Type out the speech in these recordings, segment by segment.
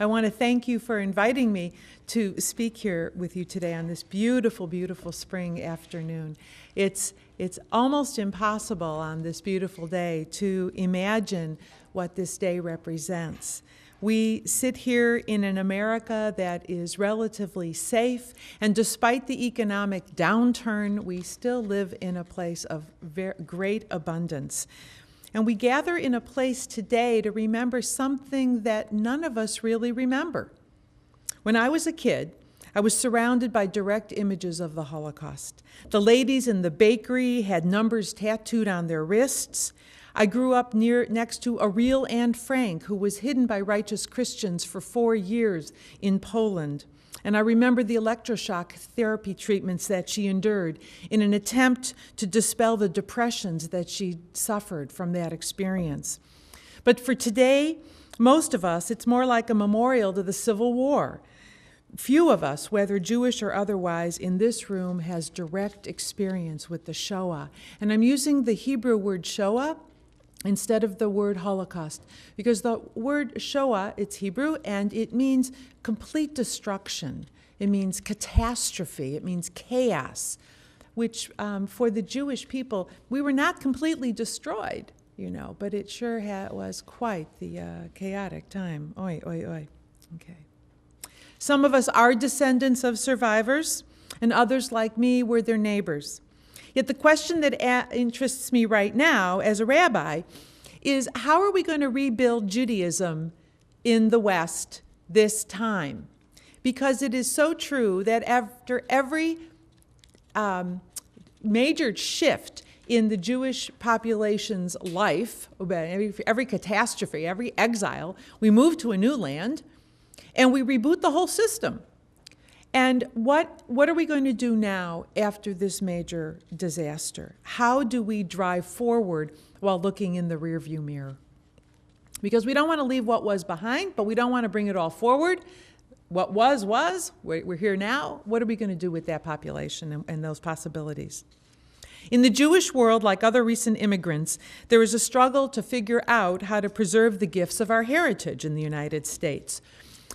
I want to thank you for inviting me to speak here with you today on this beautiful, beautiful spring afternoon. It's almost impossible on this beautiful day to imagine what this day represents. We sit here in an America that is relatively safe, and despite the economic downturn, we still live in a place of great abundance. And we gather in a place today to remember something that none of us really remember. When I was a kid, I was surrounded by direct images of the Holocaust. The ladies in the bakery had numbers tattooed on their wrists. I grew up next to a real Anne Frank, who was hidden by righteous Christians for 4 years in Poland. And I remember the electroshock therapy treatments that she endured in an attempt to dispel the depressions that she suffered from that experience. But for today, most of us, it's more like a memorial to the Civil War. Few of us, whether Jewish or otherwise, in this room has direct experience with the Shoah. And I'm using the Hebrew word Shoah instead of the word Holocaust, because the word Shoah, it's Hebrew, and it means complete destruction. It means catastrophe. It means chaos, which for the Jewish people, we were not completely destroyed, but it sure was quite the chaotic time. Oi, oi, oi. Okay. Some of us are descendants of survivors, and others, like me, were their neighbors. Yet the question that interests me right now as a rabbi is, how are we going to rebuild Judaism in the West this time? Because it is so true that after every major shift in the Jewish population's life, every catastrophe, every exile, we move to a new land and we reboot the whole system. And what are we going to do now after this major disaster? How do we drive forward while looking in the rearview mirror? Because we don't want to leave what was behind, but we don't want to bring it all forward. What was. We're here now. What are we going to do with that population and those possibilities? In the Jewish world, like other recent immigrants, there is a struggle to figure out how to preserve the gifts of our heritage in the United States.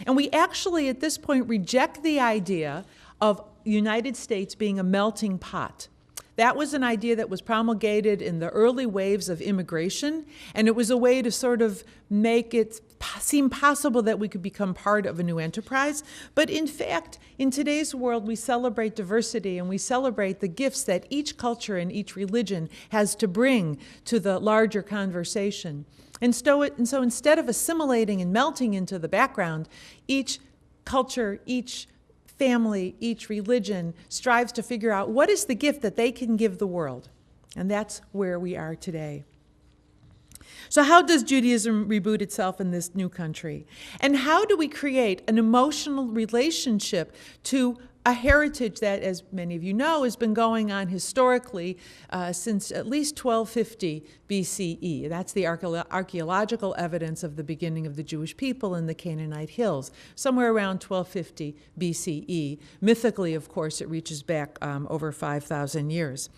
And we actually, at this point, reject the idea of the United States being a melting pot. That was an idea that was promulgated in the early waves of immigration, and it was a way to sort of make it seem possible that we could become part of a new enterprise. But in fact, in today's world, we celebrate diversity, and we celebrate the gifts that each culture and each religion has to bring to the larger conversation. And so instead of assimilating and melting into the background, each culture, each family, each religion strives to figure out what is the gift that they can give the world. And that's where we are today. So how does Judaism reboot itself in this new country? And how do we create an emotional relationship to a heritage that, as many of you know, has been going on historically since at least 1250 BCE. That's the archaeological evidence of the beginning of the Jewish people in the Canaanite hills, somewhere around 1250 BCE. Mythically, of course, it reaches back over 5,000 years.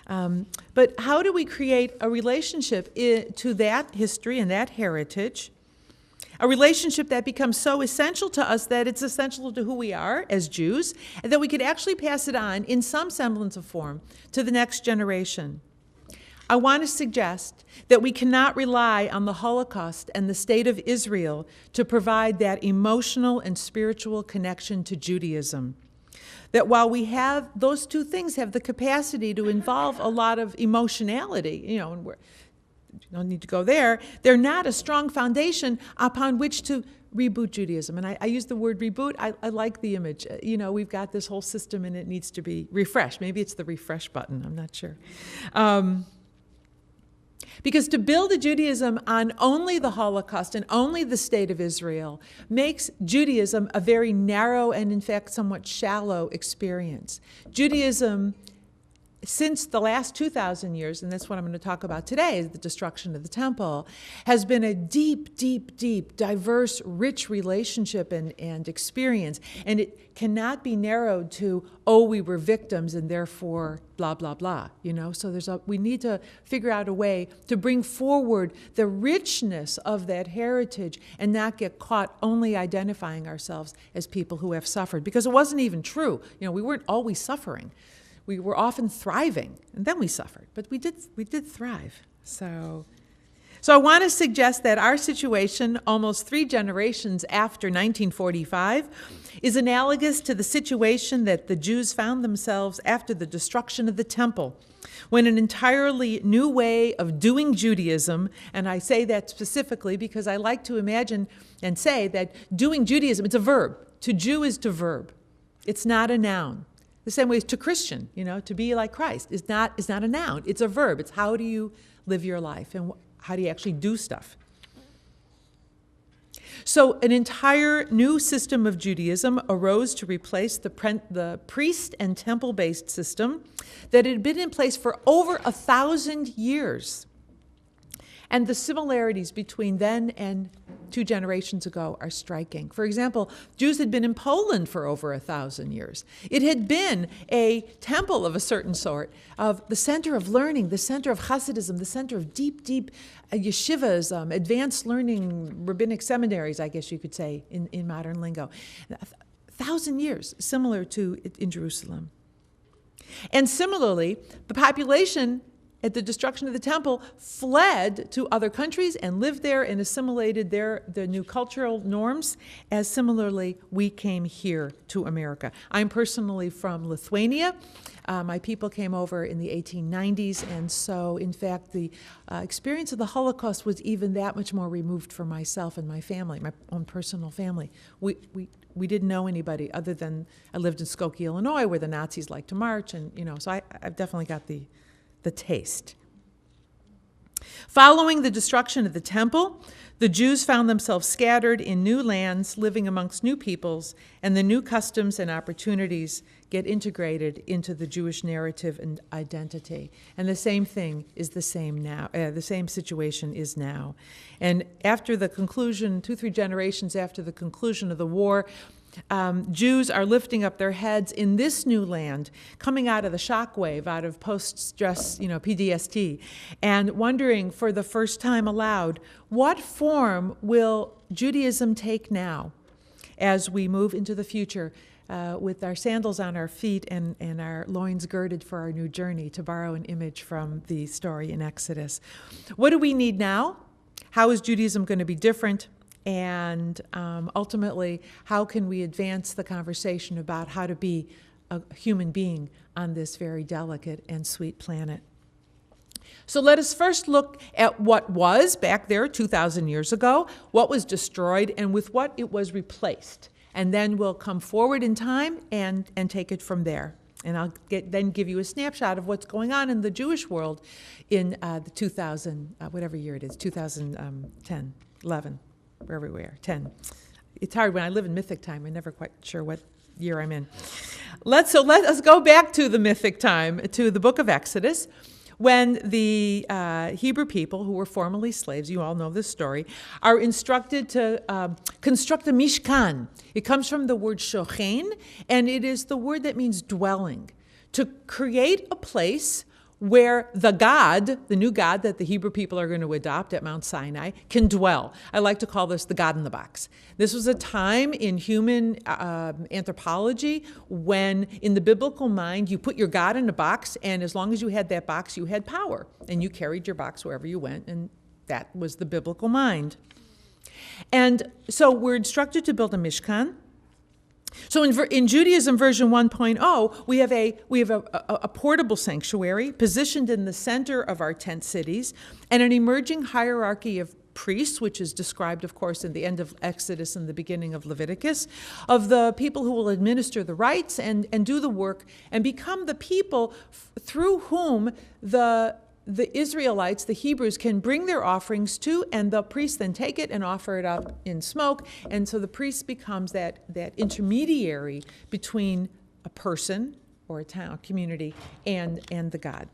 But how do we create a relationship to that history and that heritage? A relationship that becomes so essential to us that it's essential to who we are as Jews, and that we could actually pass it on in some semblance of form to the next generation. I want to suggest that we cannot rely on the Holocaust and the state of Israel to provide that emotional and spiritual connection to Judaism. That while we have, those two things have the capacity to involve a lot of emotionality, and you don't need to go there, they're not a strong foundation upon which to reboot Judaism. And I use the word reboot. I like the image. We've got this whole system and it needs to be refreshed. Maybe it's the refresh button. I'm not sure. Because to build a Judaism on only the Holocaust and only the state of Israel makes Judaism a very narrow and, in fact, somewhat shallow experience. Judaism since the last 2,000 years, and that's what I'm going to talk about today, is the destruction of the temple, has been a deep, deep, deep, diverse, rich relationship and experience. And it cannot be narrowed to, oh, we were victims and therefore blah, blah, blah, you know? So we need to figure out a way to bring forward the richness of that heritage and not get caught only identifying ourselves as people who have suffered. Because it wasn't even true. You know, we weren't always suffering. We were often thriving, and then we suffered, but we did thrive. So I want to suggest that our situation, almost 3 generations after 1945, is analogous to the situation that the Jews found themselves after the destruction of the temple, when an entirely new way of doing Judaism, and I say that specifically because I like to imagine and say that doing Judaism, it's a verb. To Jew is to verb. It's not a noun. The same way as to Christian, you know, to be like Christ is not a noun. It's a verb. It's how do you live your life and how do you actually do stuff. So an entire new system of Judaism arose to replace the priest and temple-based system that had been in place for over 1,000 years. And the similarities between then and 2 generations ago are striking. For example, Jews had been in Poland for over 1,000 years. It had been a temple of a certain sort, of the center of learning, the center of Hasidism, the center of deep, deep yeshivas, advanced learning, rabbinic seminaries, I guess you could say, in modern lingo. 1,000 years, similar to in Jerusalem. And similarly, the population at the destruction of the temple fled to other countries and lived there and assimilated their new cultural norms, as similarly we came here to America. I'm personally from Lithuania. My people came over in the 1890s, and so in fact the experience of the Holocaust was even that much more removed for myself and my family, my own personal family. We didn't know anybody other than I lived in Skokie, Illinois, where the Nazis liked to march, and so I've definitely got the taste. Following the destruction of the temple, the Jews found themselves scattered in new lands, living amongst new peoples, and the new customs and opportunities get integrated into the Jewish narrative and identity. And the same thing is the same now. The same situation is now. And after the conclusion, 2-3 generations after the conclusion of the war, Jews are lifting up their heads in this new land, coming out of the shockwave, out of post-stress, PTSD, and wondering for the first time aloud, what form will Judaism take now as we move into the future with our sandals on our feet and our loins girded for our new journey, to borrow an image from the story in Exodus. What do we need now? How is Judaism going to be different? And ultimately, how can we advance the conversation about how to be a human being on this very delicate and sweet planet? So let us first look at what was back there 2,000 years ago, what was destroyed, and with what it was replaced. And then we'll come forward in time and take it from there. And I'll then give you a snapshot of what's going on in the Jewish world in the 2000, whatever year it is, 2010, 11. Wherever we are, 10. It's hard when I live in mythic time. I'm never quite sure what year I'm in. Let us go back to the mythic time, to the book of Exodus, when the Hebrew people, who were formerly slaves, you all know this story, are instructed to construct a mishkan. It comes from the word shochen, and it is the word that means dwelling. To create a place where the God, the new God that the Hebrew people are going to adopt at Mount Sinai, can dwell. I like to call this the God in the box. This was a time in human anthropology when, in the biblical mind, you put your God in a box, and as long as you had that box, you had power, and you carried your box wherever you went, and that was the biblical mind. And so we're instructed to build a mishkan. So in Judaism version 1.0, we have a portable sanctuary positioned in the center of our tent cities, and an emerging hierarchy of priests, which is described, of course, in the end of Exodus and the beginning of Leviticus, of the people who will administer the rites and do the work and become the people through whom the Israelites, the Hebrews, can bring their offerings to, and the priests then take it and offer it up in smoke. And so the priest becomes that intermediary between a person or a town, community, and the God.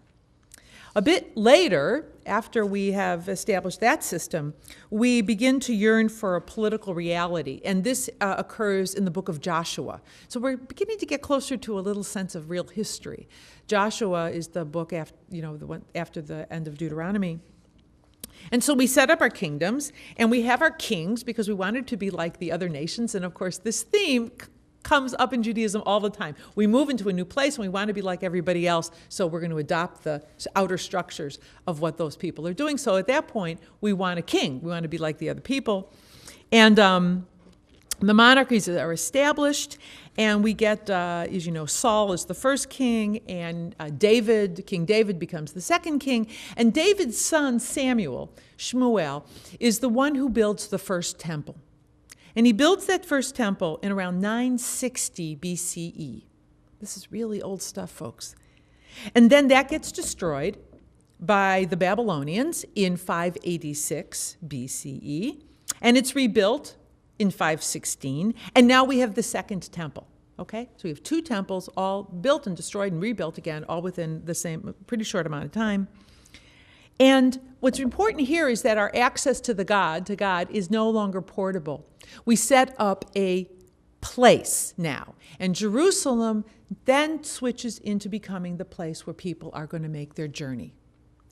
A bit later, after we have established that system, we begin to yearn for a political reality, and this occurs in the book of Joshua. So we're beginning to get closer to a little sense of real history. Joshua is the book after, the one after the end of Deuteronomy. And so we set up our kingdoms, and we have our kings because we wanted to be like the other nations, and of course this theme comes up in Judaism all the time. We move into a new place and we want to be like everybody else, so we're going to adopt the outer structures of what those people are doing. So at that point, we want a king. We want to be like the other people. And the monarchies are established, and we get, as you know, Saul is the first king, and King David becomes the second king. And David's son, Shmuel, is the one who builds the first temple. And he builds that first temple in around 960 BCE. This is really old stuff, folks. And then that gets destroyed by the Babylonians in 586 BCE. And it's rebuilt in 516. And now we have the second temple. Okay? So we have two temples all built and destroyed and rebuilt again, all within the same pretty short amount of time. And what's important here is that our access to God, is no longer portable. We set up a place now. And Jerusalem then switches into becoming the place where people are going to make their journey.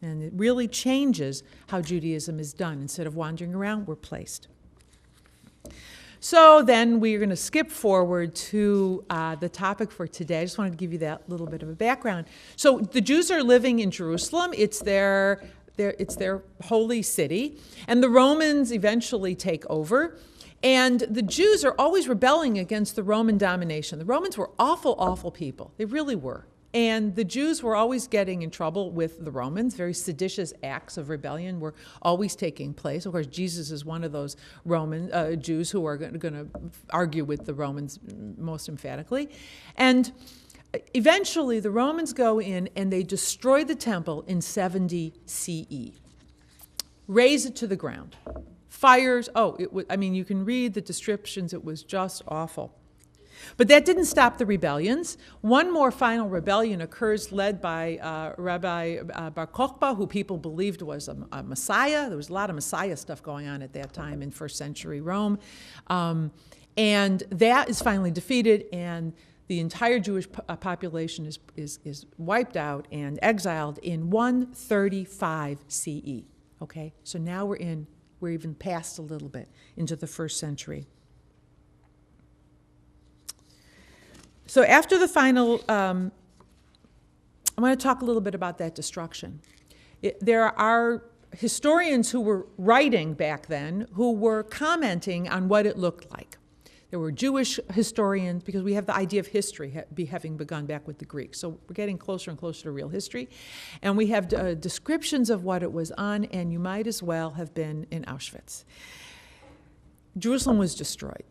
And it really changes how Judaism is done. Instead of wandering around, we're placed. So then we're going to skip forward to the topic for today. I just wanted to give you that little bit of a background. So the Jews are living in Jerusalem. It's their holy city. And the Romans eventually take over. And the Jews are always rebelling against the Roman domination. The Romans were awful, awful people. They really were. And the Jews were always getting in trouble with the Romans. Very seditious acts of rebellion were always taking place. Of course, Jesus is one of those Roman Jews who are going to argue with the Romans most emphatically. And eventually, the Romans go in and they destroy the temple in 70 CE. Raze it to the ground. Fires, you can read the descriptions. It was just awful. But that didn't stop the rebellions. One more final rebellion occurs, led by Rabbi Bar Kokhba, who people believed was a Messiah. There was a lot of Messiah stuff going on at that time in first century Rome. And that is finally defeated, and the entire Jewish population is wiped out and exiled in 135 CE. Okay, so now we're even past a little bit into the first century. So after the final, I want to talk a little bit about that destruction. There are historians who were writing back then who were commenting on what it looked like. There were Jewish historians, because we have the idea of history having begun back with the Greeks. So we're getting closer and closer to real history. And we have descriptions of what it was on, and you might as well have been in Auschwitz. Jerusalem was destroyed.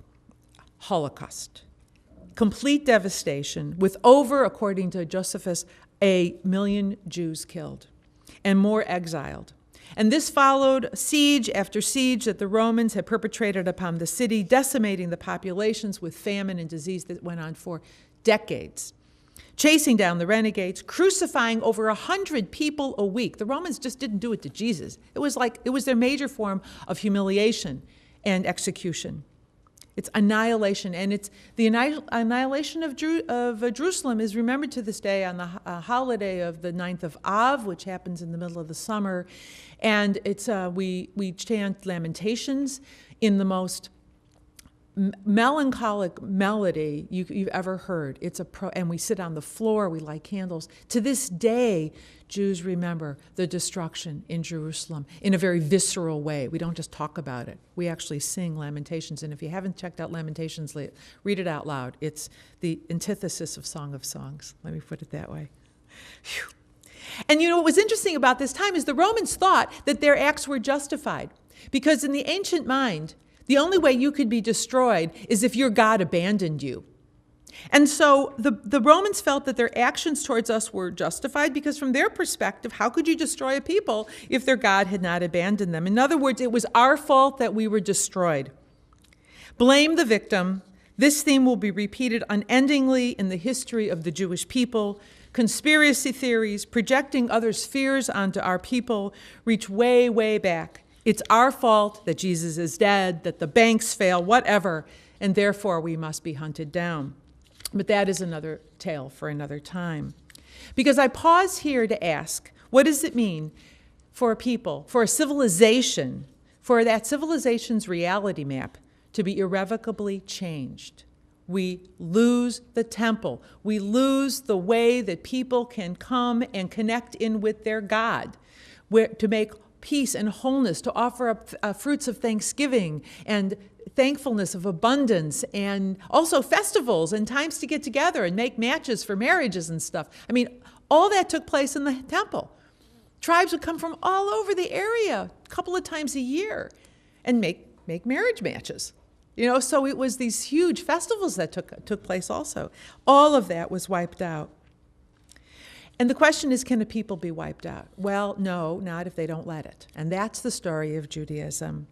Holocaust. Complete devastation, with over, according to Josephus, 1 million Jews killed and more exiled. And this followed siege after siege that the Romans had perpetrated upon the city, decimating the populations with famine and disease that went on for decades, chasing down the renegades, crucifying over 100 people a week. The Romans just didn't do it to Jesus. It was their major form of humiliation and execution. It's annihilation, and it's the annihilation of Jerusalem is remembered to this day on the holiday of the 9th of Av, which happens in the middle of the summer, and it's we chant lamentations in the most melancholic melody you've ever heard. And we sit on the floor, we light candles. To this day, Jews remember the destruction in Jerusalem in a very visceral way. We don't just talk about it. We actually sing Lamentations. And if you haven't checked out Lamentations, read it out loud. It's the antithesis of Song of Songs. Let me put it that way. Whew. And what was interesting about this time is the Romans thought that their acts were justified, because in the ancient mind, the only way you could be destroyed is if your God abandoned you. And so the Romans felt that their actions towards us were justified, because from their perspective, how could you destroy a people if their God had not abandoned them? In other words, it was our fault that we were destroyed. Blame the victim. This theme will be repeated unendingly in the history of the Jewish people. Conspiracy theories, projecting others' fears onto our people, reach way, way back. It's our fault that Jesus is dead, that the banks fail, whatever, and therefore we must be hunted down. But that is another tale for another time. Because I pause here to ask, what does it mean for a people, for a civilization, for that civilization's reality map to be irrevocably changed? We lose the temple. We lose the way that people can come and connect in with their God, to make peace and wholeness, to offer up fruits of thanksgiving and thankfulness of abundance, and also festivals and times to get together and make matches for marriages and stuff. I mean, all that took place in the temple. Tribes would come from all over the area a couple of times a year and make marriage matches. So it was these huge festivals that took place also. All of that was wiped out. And the question is, can a people be wiped out? Well, no, not if they don't let it. And that's the story of Judaism.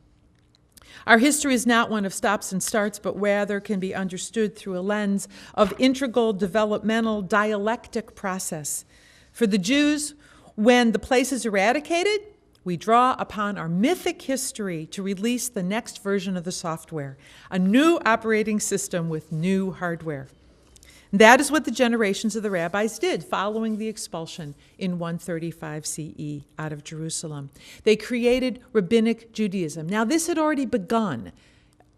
Our history is not one of stops and starts, but rather can be understood through a lens of integral, developmental, dialectic process. For the Jews, when the place is eradicated, we draw upon our mythic history to release the next version of the software, a new operating system with new hardware. That is what the generations of the rabbis did following the expulsion in 135 CE out of Jerusalem. They created rabbinic Judaism. Now, this had already begun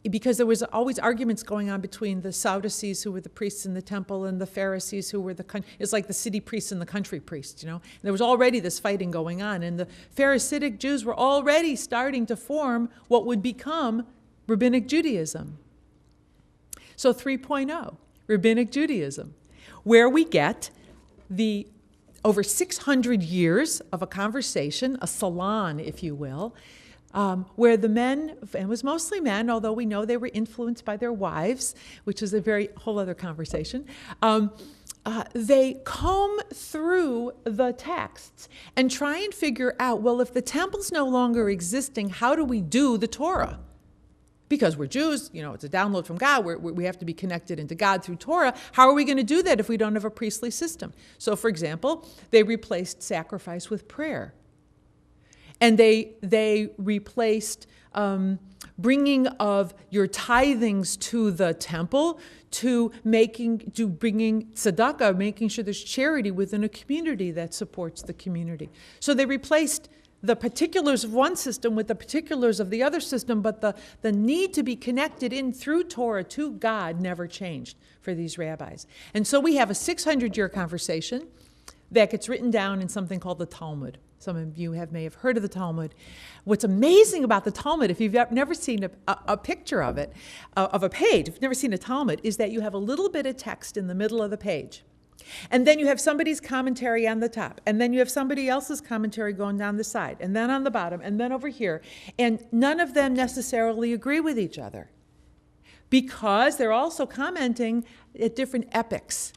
because there was always arguments going on between the Sadducees, who were the priests in the temple, and the Pharisees, who were it's like the city priests and the country priests, There was already this fighting going on, and the Pharisaic Jews were already starting to form what would become rabbinic Judaism. So 3.0. Rabbinic Judaism, where we get the over 600 years of a conversation, a salon, if you will, where the men, and it was mostly men, although we know they were influenced by their wives, which is a whole other conversation, they comb through the texts and try and figure out, well, if the temple's no longer existing, how do we do the Torah? Because we're Jews, it's a download from God. We have to be connected into God through Torah. How are we going to do that if we don't have a priestly system? So, for example, they replaced sacrifice with prayer. And they replaced bringing of your tithings to the temple to bringing tzedakah, making sure there's charity within a community that supports the community. So they replaced the particulars of one system with the particulars of the other system, but the need to be connected in through Torah to God never changed for these rabbis. And so we have a 600-year conversation that gets written down in something called the Talmud. Some of you may have heard of the Talmud. What's amazing about the Talmud, if you've never seen a picture of it, of a page, if you've never seen a Talmud, is that you have a little bit of text in the middle of the page. And then you have somebody's commentary on the top. And then you have somebody else's commentary going down the side. And then on the bottom. And then over here. And none of them necessarily agree with each other. Because they're also commenting at different epochs.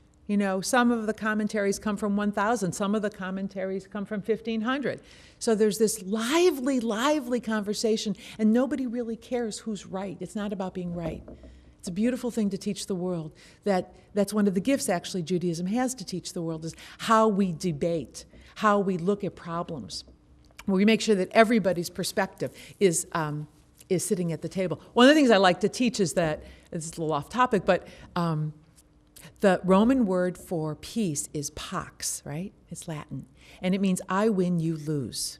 Some of the commentaries come from 1000. Some of the commentaries come from 1500. So there's this lively, lively conversation. And nobody really cares who's right. It's not about being right. It's a beautiful thing to teach the world. That's one of the gifts, actually, Judaism has to teach the world, is how we debate, how we look at problems, where we make sure that everybody's perspective is sitting at the table. One of the things I like to teach is that, it's a little off topic, but the Roman word for peace is pax, right? It's Latin. And it means I win, you lose.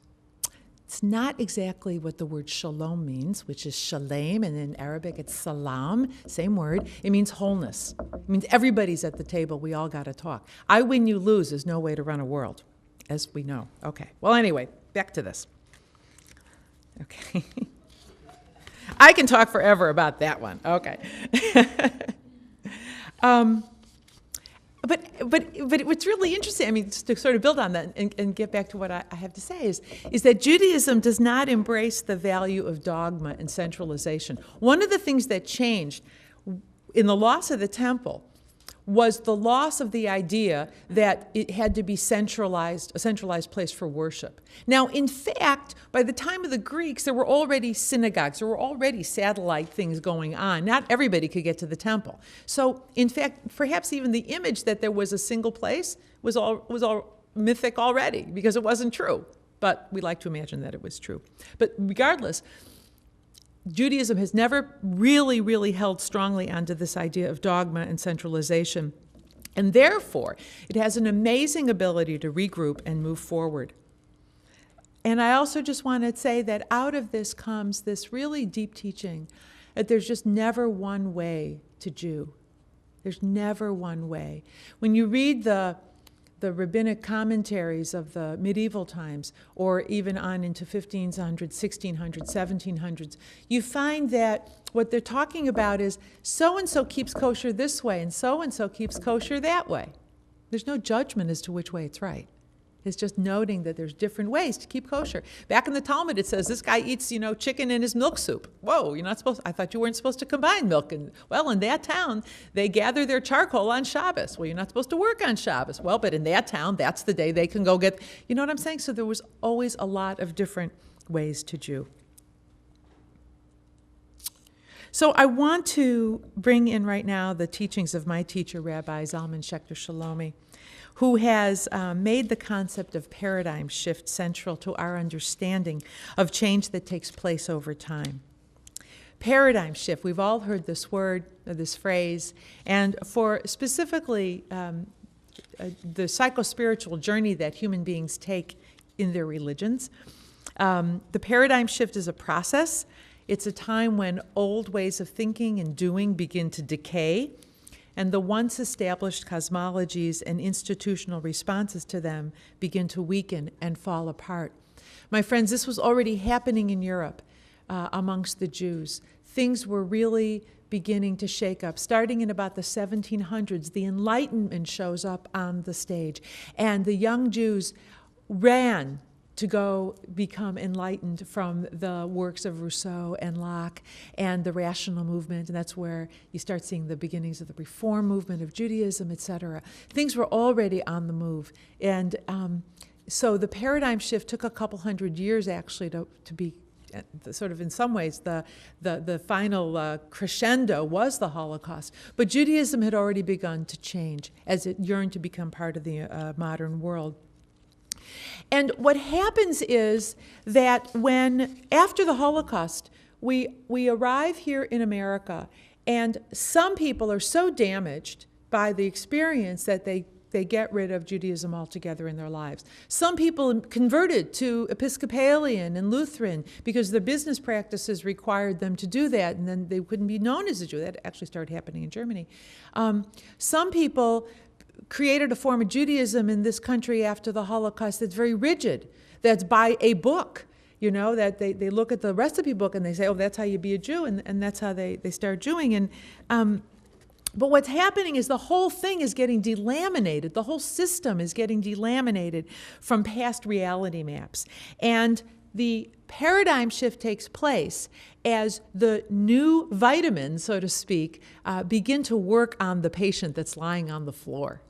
It's not exactly what the word shalom means, which is shalem, and in Arabic it's salam, same word. It means wholeness. It means everybody's at the table, we all got to talk. I win, you lose is no way to run a world, as we know. Okay, well anyway, back to this. Okay. I can talk forever about that one, okay. But what's really interesting, to sort of build on that and get back to what I have to say is that Judaism does not embrace the value of dogma and centralization. One of the things that changed in the loss of the temple was the loss of the idea that it had to be centralized, a centralized place for worship. Now, in fact, by the time of the Greeks, there were already synagogues, there were already satellite things going on. Not everybody could get to the temple. So, in fact, perhaps even the image that there was a single place was all mythic already, because it wasn't true. But we like to imagine that it was true. But regardless, Judaism has never really held strongly onto this idea of dogma and centralization. And therefore, it has an amazing ability to regroup and move forward. And I also just want to say that out of this comes this really deep teaching that there's just never one way to Jew. There's never one way. When you read the rabbinic commentaries of the medieval times, or even on into 1500s, 1600s, 1700s, you find that what they're talking about is so-and-so keeps kosher this way and so-and-so keeps kosher that way. There's no judgment as to which way it's right. It's just noting that there's different ways to keep kosher. Back in the Talmud, it says this guy eats, chicken in his milk soup. Whoa, you're not supposed. I thought you weren't supposed to combine milk. And well, in that town, they gather their charcoal on Shabbos. Well, you're not supposed to work on Shabbos. Well, but in that town, that's the day they can go get. You know what I'm saying? So there was always a lot of different ways to Jew. So I want to bring in right now the teachings of my teacher, Rabbi Zalman Schachter Shalomi, who has made the concept of paradigm shift central to our understanding of change that takes place over time. Paradigm shift, we've all heard this word, this phrase, and for specifically the psychospiritual journey that human beings take in their religions, the paradigm shift is a process. It's a time when old ways of thinking and doing begin to decay, and the once established cosmologies and institutional responses to them begin to weaken and fall apart. My friends, this was already happening in Europe amongst the Jews. Things were really beginning to shake up. Starting in about the 1700s, the Enlightenment shows up on the stage, and the young Jews ran to go become enlightened from the works of Rousseau and Locke and the rational movement, and that's where you start seeing the beginnings of the reform movement of Judaism, etc. Things were already on the move, and so the paradigm shift took a couple hundred years actually to be sort of in some ways the final crescendo was the Holocaust. But Judaism had already begun to change as it yearned to become part of the modern world. And what happens is that after the Holocaust, we arrive here in America, and some people are so damaged by the experience that they get rid of Judaism altogether in their lives. Some people converted to Episcopalian and Lutheran because their business practices required them to do that, and then they couldn't be known as a Jew. That actually started happening in Germany. Some people created a form of Judaism in this country after the Holocaust that's very rigid, that's by a book, that they look at the recipe book and they say, oh, that's how you be a Jew, and that's how they start Jewing. But what's happening is the whole thing is getting delaminated. The whole system is getting delaminated from past reality maps. And the paradigm shift takes place as the new vitamins, so to speak, begin to work on the patient that's lying on the floor.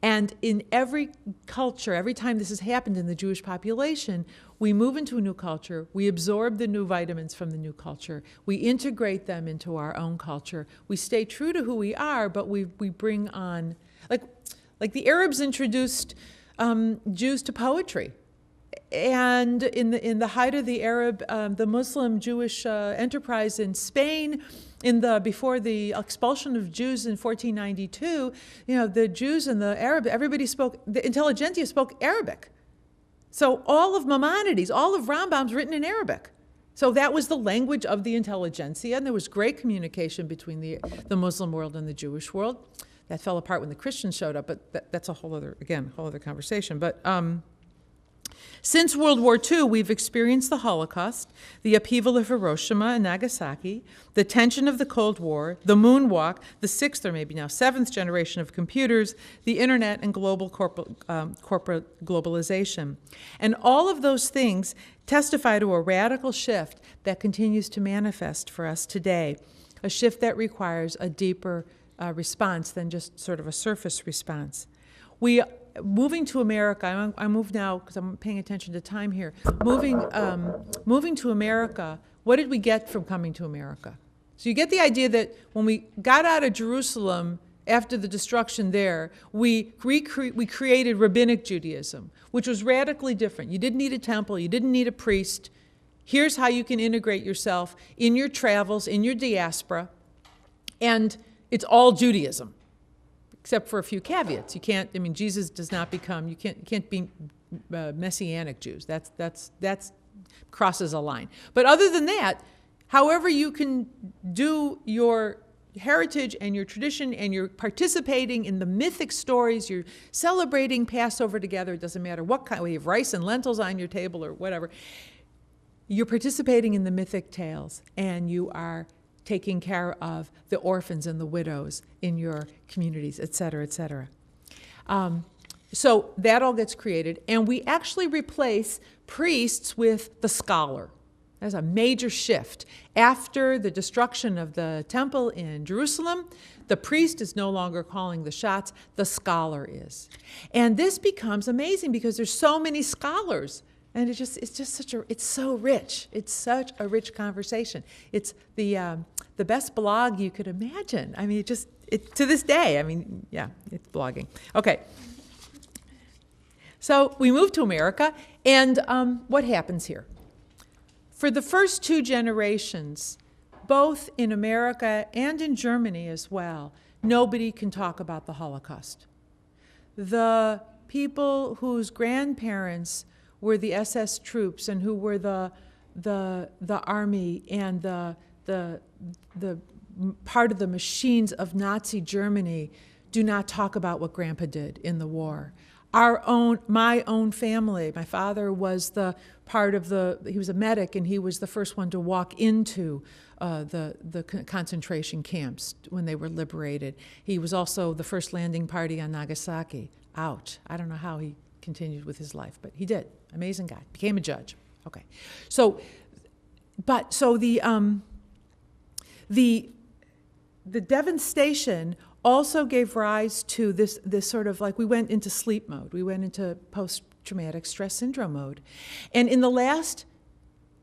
And in every culture, every time this has happened in the Jewish population, we move into a new culture, we absorb the new vitamins from the new culture, we integrate them into our own culture, we stay true to who we are, but we bring on, like the Arabs introduced Jews to poetry. And in the height of the Arab, the Muslim Jewish enterprise in Spain, before the expulsion of Jews in 1492, the Jews and the Arab, the intelligentsia spoke Arabic. So all of Maimonides, all of Rambam's written in Arabic. So that was the language of the intelligentsia, and there was great communication between the Muslim world and the Jewish world. That fell apart when the Christians showed up, but that's a whole other conversation. But since World War II, we've experienced the Holocaust, the upheaval of Hiroshima and Nagasaki, the tension of the Cold War, the moonwalk, the sixth or maybe now seventh generation of computers, the internet, and global corporate globalization. And all of those things testify to a radical shift that continues to manifest for us today, a shift that requires a deeper response than just sort of a surface response. Moving to America, I moved now because I'm paying attention to time here. Moving to America, what did we get from coming to America? So you get the idea that when we got out of Jerusalem after the destruction there, we created Rabbinic Judaism, which was radically different. You didn't need a temple, you didn't need a priest. Here's how you can integrate yourself in your travels, in your diaspora, and it's all Judaism, except for a few caveats. You can't, I mean, Jesus does not become, you can't be Messianic Jews. That's crosses a line. But other than that, however you can do your heritage and your tradition, and you're participating in the mythic stories, you're celebrating Passover together, it doesn't matter what kind, we have rice and lentils on your table or whatever. You're participating in the mythic tales, and you are taking care of the orphans and the widows in your communities, et cetera, et cetera. So that all gets created, and we actually replace priests with the scholar. That's a major shift. After the destruction of the temple in Jerusalem, the priest is no longer calling the shots, the scholar is. And this becomes amazing because there's so many scholars. And it's just such a, it's so rich. It's such a rich conversation. It's the best blog you could imagine. I mean, to this day, I mean, yeah, it's blogging. Okay. So we moved to America, and what happens here? For the first 2 generations, both in America and in Germany as well, nobody can talk about the Holocaust. The people whose grandparents were the SS troops and who were the army and the part of the machines of Nazi Germany do not talk about what Grandpa did in the war. My own family, my father was he was a medic, and he was the first one to walk into the concentration camps when they were liberated. He was also the first landing party on Nagasaki. Ouch. I don't know how he continued with his life, but he did. Amazing guy. Became a judge. Okay. So the devastation also gave rise to this sort of, like, we went into sleep mode. We went into post-traumatic stress syndrome mode. And in the last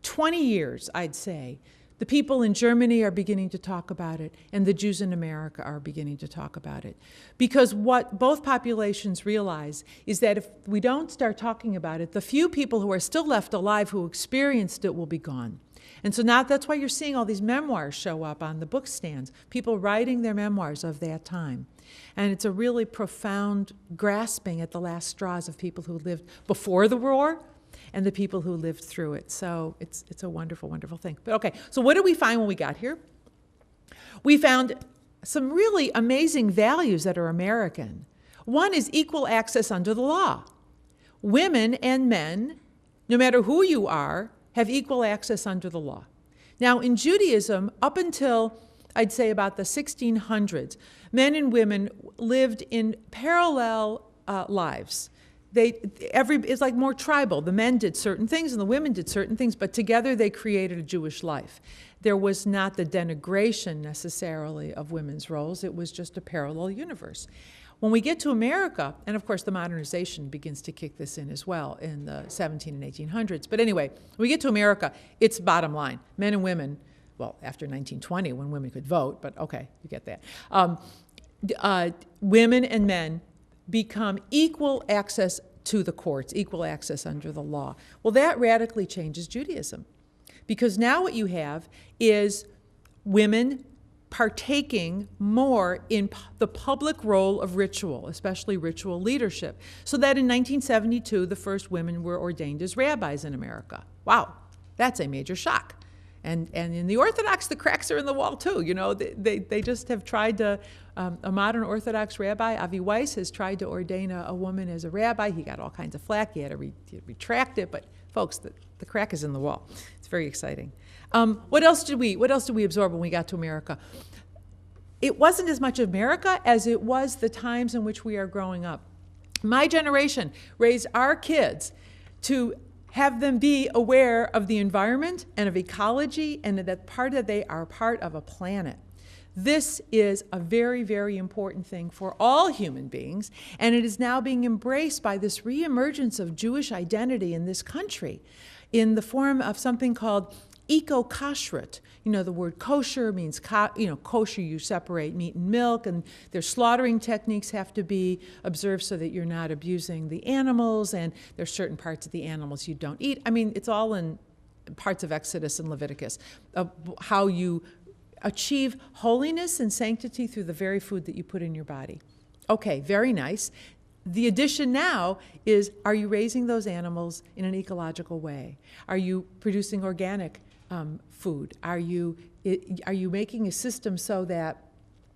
20 years, I'd say, the people in Germany are beginning to talk about it, and the Jews in America are beginning to talk about it. Because what both populations realize is that if we don't start talking about it, the few people who are still left alive who experienced it will be gone. And so now that's why you're seeing all these memoirs show up on the book stands, people writing their memoirs of that time. And it's a really profound grasping at the last straws of people who lived before the war and the people who lived through it. So it's a wonderful, wonderful thing. But okay, so what did we find when we got here? We found some really amazing values that are American. One is equal access under the law. Women and men, no matter who you are, have equal access under the law. Now, in Judaism, up until, I'd say, about the 1600s, men and women lived in parallel lives. It's like more tribal. The men did certain things and the women did certain things, but together they created a Jewish life. There was not the denigration necessarily of women's roles. It was just a parallel universe. When we get to America, and of course the modernization begins to kick this in as well in the 17 and 1800s. But anyway, when we get to America, it's bottom line. Men and women, well, after 1920 when women could vote, but okay, you get that. Women and men become equal access to the courts, equal access under the law. Well, that radically changes Judaism. Because now what you have is women partaking more in the public role of ritual, especially ritual leadership. So that in 1972, the first women were ordained as rabbis in America. Wow, that's a major shock. And in the Orthodox, the cracks are in the wall too. You know, they just have tried to, a modern Orthodox rabbi, Avi Weiss, has tried to ordain a woman as a rabbi. He got all kinds of flack. He had to retract it. But folks, the crack is in the wall. It's very exciting. What else did we absorb when we got to America? It wasn't as much America as it was the times in which we are growing up. My generation raised our kids to have them be aware of the environment and of ecology, and that they are part of a planet. This is a very, very important thing for all human beings, and it is now being embraced by this reemergence of Jewish identity in this country in the form of something called eco-kashrut. You know, the word kosher means, kosher, you separate meat and milk, and their slaughtering techniques have to be observed so that you're not abusing the animals, and there's certain parts of the animals you don't eat. I mean, it's all in parts of Exodus and Leviticus, of how you achieve holiness and sanctity through the very food that you put in your body. Okay, very nice. The addition now is, are you raising those animals in an ecological way? Are you producing organic food? Are you making a system so that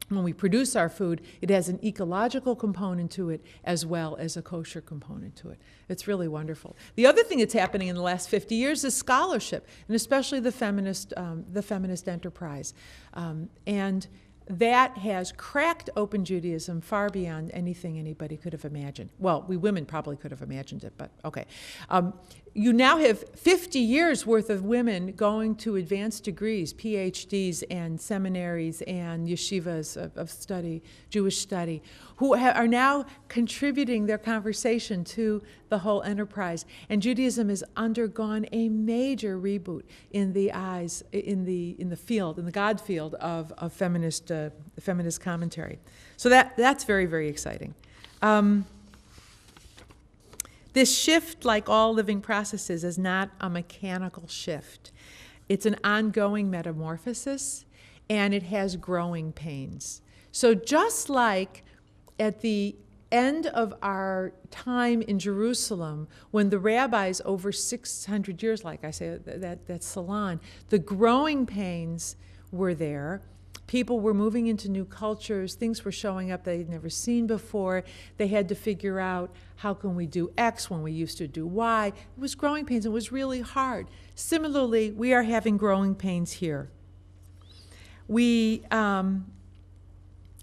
when we produce our food, it has an ecological component to it as well as a kosher component to it? It's really wonderful. The other thing that's happening in the last 50 years is scholarship, and especially the feminist enterprise. And that has cracked open Judaism far beyond anything anybody could have imagined. Well, we women probably could have imagined it, but okay. You now have 50 years worth of women going to advanced degrees, PhDs and seminaries and yeshivas of study, Jewish study, who are now contributing their conversation to the whole enterprise. And Judaism has undergone a major reboot in the eyes, in the field, in the God field of feminist commentary. So that's very, very exciting. This shift, like all living processes, is not a mechanical shift. It's an ongoing metamorphosis, and it has growing pains. So just like at the end of our time in Jerusalem, when the rabbis over 600 years, like I say, that salon, the growing pains were there. People were moving into new cultures. Things were showing up they'd never seen before. They had to figure out, how can we do X when we used to do Y? It was growing pains. It was really hard. Similarly, we are having growing pains here. We are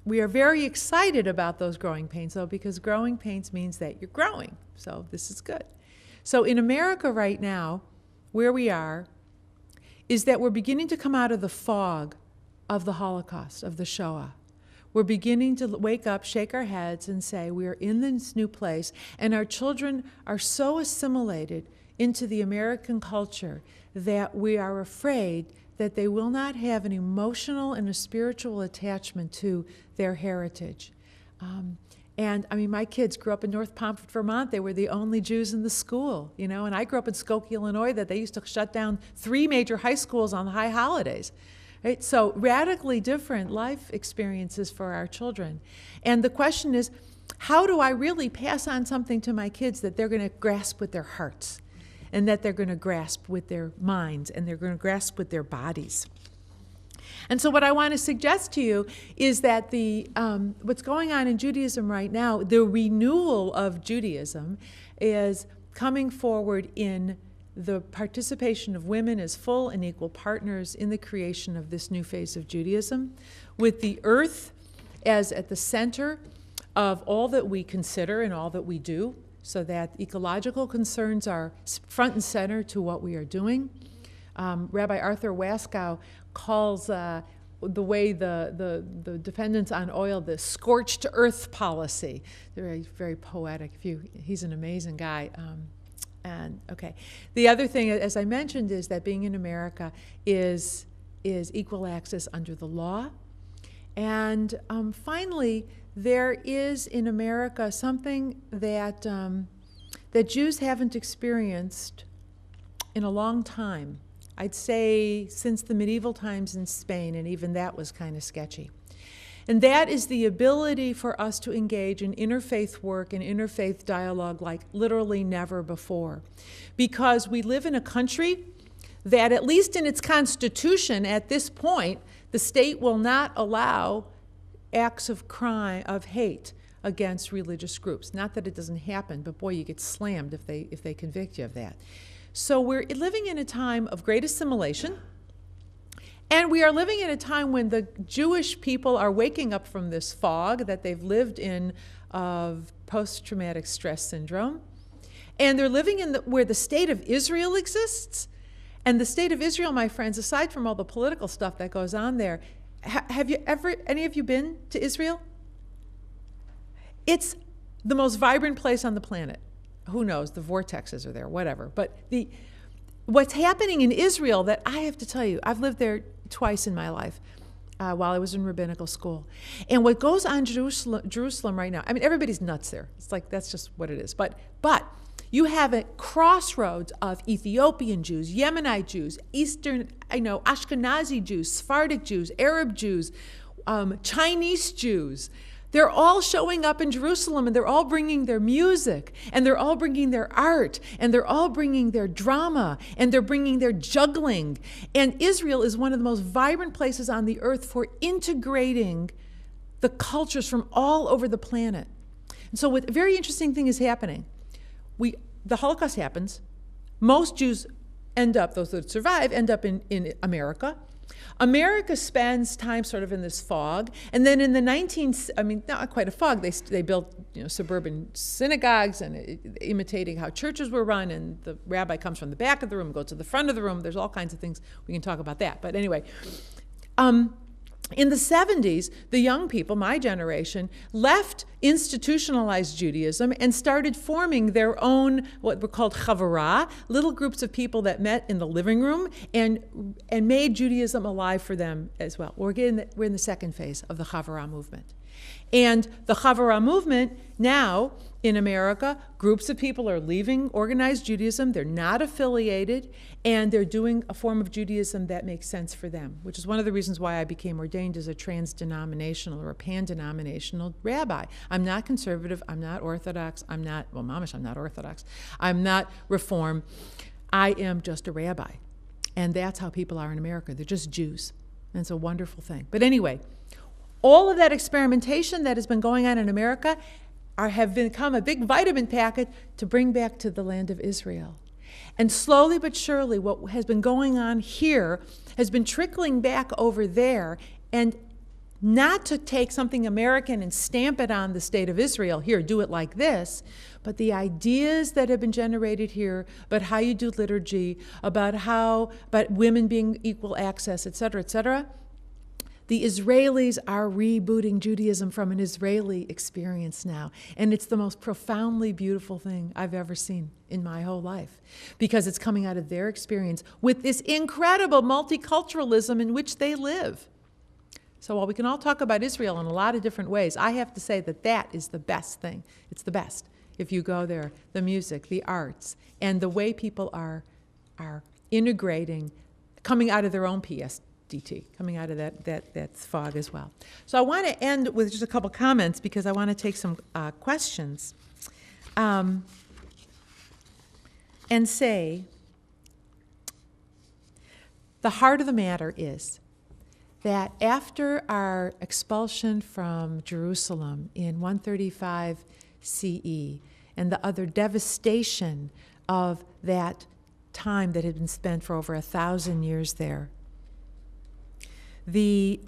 very excited about those growing pains, though, because growing pains means that you're growing. So this is good. So in America right now, where we are, is that we're beginning to come out of the fog of the Holocaust, of the Shoah. We're beginning to wake up, shake our heads, and say, we are in this new place, and our children are so assimilated into the American culture that we are afraid that they will not have an emotional and a spiritual attachment to their heritage. And I mean, my kids grew up in North Pomfret, Vermont. They were the only Jews in the school, you know, and I grew up in Skokie, Illinois, that they used to shut down 3 major high schools on the high holidays. Right? So radically different life experiences for our children. And the question is, how do I really pass on something to my kids that they're going to grasp with their hearts, and that they're going to grasp with their minds, and they're going to grasp with their bodies? And so what I want to suggest to you is that what's going on in Judaism right now, the renewal of Judaism, is coming forward in the participation of women as full and equal partners in the creation of this new phase of Judaism, with the earth as at the center of all that we consider and all that we do, so that ecological concerns are front and center to what we are doing. Rabbi Arthur Waskow calls the way the dependence on oil the scorched earth policy. Very, very poetic. He's an amazing guy. And okay, the other thing, as I mentioned, is that being in America is equal access under the law. And finally, there is in America something that that Jews haven't experienced in a long time. I'd say since the medieval times in Spain, and even that was kind of sketchy. And that is the ability for us to engage in interfaith work and interfaith dialogue like literally never before. Because we live in a country that, at least in its constitution at this point, the state will not allow acts of crime, of hate against religious groups. Not that it doesn't happen, but boy, you get slammed if they convict you of that. So we're living in a time of great assimilation. And we are living in a time when the Jewish people are waking up from this fog that they've lived in of post-traumatic stress syndrome. And they're living in where the state of Israel exists. And the state of Israel, my friends, aside from all the political stuff that goes on there, have you ever, any of you been to Israel? It's the most vibrant place on the planet. Who knows? The vortexes are there, whatever. But what's happening in Israel that I have to tell you, I've lived there twice in my life while I was in rabbinical school. And what goes on in Jerusalem right now, I mean, everybody's nuts there. It's like, that's just what it is. But you have a crossroads of Ethiopian Jews, Yemenite Jews, Eastern, Ashkenazi Jews, Sephardic Jews, Arab Jews, Chinese Jews. They're all showing up in Jerusalem, and they're all bringing their music, and they're all bringing their art, and they're all bringing their drama, and they're bringing their juggling. And Israel is one of the most vibrant places on the earth for integrating the cultures from all over the planet. And so a very interesting thing is happening. The Holocaust happens. Most Jews those that survive, end up in America. America spends time sort of in this fog, and then in the not quite a fog, they built suburban synagogues and imitating how churches were run, and the rabbi comes from the back of the room, goes to the front of the room. There's all kinds of things, we can talk about that. But anyway, in the 70s, the young people, my generation, left institutionalized Judaism and started forming their own, what were called chavurah, little groups of people that met in the living room and made Judaism alive for them as well. We're in the second phase of the chavurah movement. And the chavurah movement now in America, groups of people are leaving organized Judaism. They're not affiliated, and they're doing a form of Judaism that makes sense for them, which is one of the reasons why I became ordained as a trans-denominational or a pan-denominational rabbi. I'm not conservative. I'm not Orthodox. I'm not Orthodox. I'm not Reform. I am just a rabbi. And that's how people are in America. They're just Jews. And it's a wonderful thing. But anyway, all of that experimentation that has been going on in America have become a big vitamin packet to bring back to the land of Israel. And slowly but surely, what has been going on here has been trickling back over there, and not to take something American and stamp it on the state of Israel, here, do it like this, but the ideas that have been generated here about how you do liturgy, about women being equal access, et cetera, the Israelis are rebooting Judaism from an Israeli experience now. And it's the most profoundly beautiful thing I've ever seen in my whole life, because it's coming out of their experience with this incredible multiculturalism in which they live. So while we can all talk about Israel in a lot of different ways, I have to say that is the best thing. It's the best. If you go there, the music, the arts, and the way people are integrating, coming out of their own DT, coming out of that fog as well. So I want to end with just a couple comments, because I want to take some questions and say the heart of the matter is that after our expulsion from Jerusalem in 135 CE and the other devastation of that time that had been spent for over 1,000 years there, the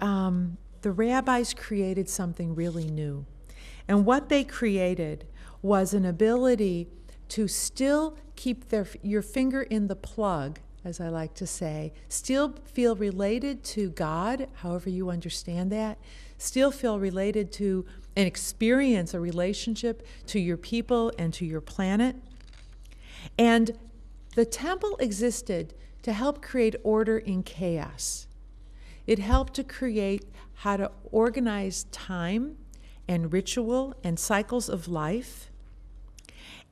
rabbis created something really new. And what they created was an ability to still keep your finger in the plug, as I like to say, still feel related to God, however you understand that, still feel related to and experience a relationship to your people and to your planet. And the temple existed to help create order in chaos. It helped to create how to organize time and ritual and cycles of life.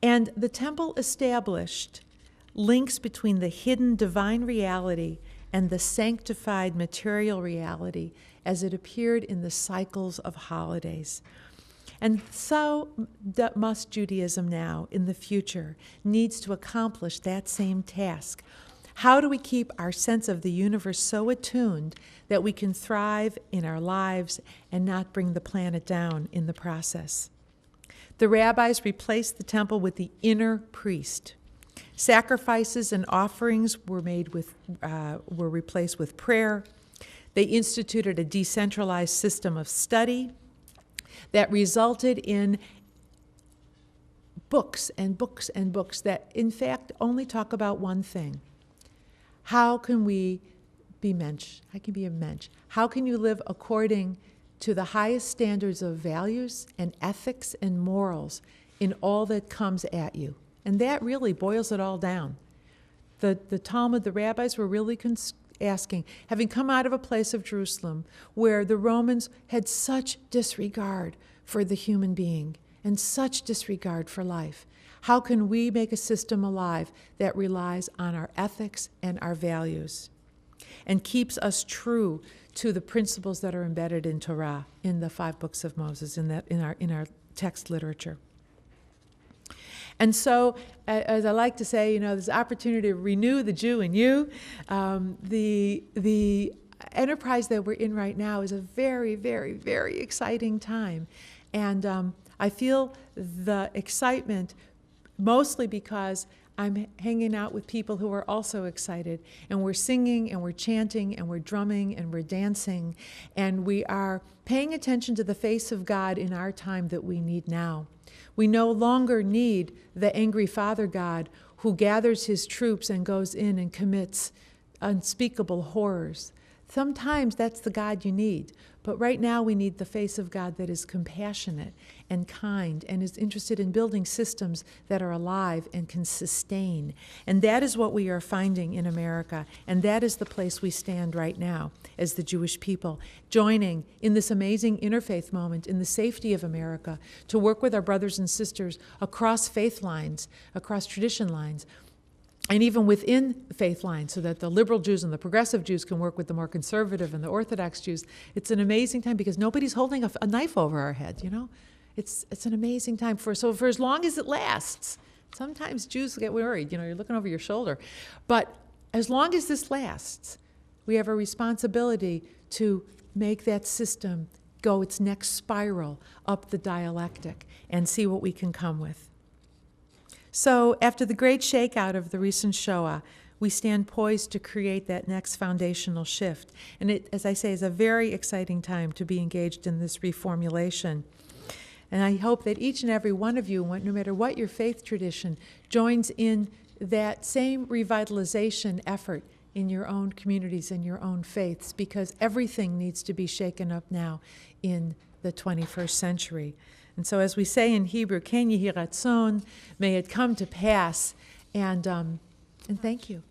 And the temple established links between the hidden divine reality and the sanctified material reality as it appeared in the cycles of holidays. And so must Judaism now, in the future, needs to accomplish that same task. How do we keep our sense of the universe so attuned that we can thrive in our lives and not bring the planet down in the process? The rabbis replaced the temple with the inner priest. Sacrifices and offerings were replaced with prayer. They instituted a decentralized system of study that resulted in books and books and books that, in fact, only talk about one thing. How can we be mensch? How can you be a mensch? How can you live according to the highest standards of values and ethics and morals in all that comes at you? And that really boils it all down. The Talmud, the rabbis were really asking, having come out of a place of Jerusalem where the Romans had such disregard for the human being and such disregard for life, how can we make a system alive that relies on our ethics and our values and keeps us true to the principles that are embedded in Torah, in the 5 books of Moses, in our text literature? And so, as I like to say, there's opportunity to renew the Jew in you. The enterprise that we're in right now is a very, very, very exciting time. And I feel the excitement mostly because I'm hanging out with people who are also excited. And we're singing, and we're chanting, and we're drumming, and we're dancing. And we are paying attention to the face of God in our time that we need now. We no longer need the angry Father God who gathers his troops and goes in and commits unspeakable horrors. Sometimes that's the God you need. But right now we need the face of God that is compassionate and kind and is interested in building systems that are alive and can sustain. And that is what we are finding in America. And that is the place we stand right now as the Jewish people, joining in this amazing interfaith moment in the safety of America to work with our brothers and sisters across faith lines, across tradition lines, and even within faith lines, so that the liberal Jews and the progressive Jews can work with the more conservative and the Orthodox Jews. It's an amazing time because nobody's holding a knife over our head, It's an amazing time for as long as it lasts. Sometimes Jews get worried, you're looking over your shoulder. But as long as this lasts, we have a responsibility to make that system go its next spiral up the dialectic and see what we can come with. So after the great shakeout of the recent Shoah, we stand poised to create that next foundational shift. And it, as I say, is a very exciting time to be engaged in this reformulation. And I hope that each and every one of you, no matter what your faith tradition, joins in that same revitalization effort in your own communities and your own faiths, because everything needs to be shaken up now in the 21st century. And so as we say in Hebrew, Ken Yehi Ratzon, may it come to pass. And thank you.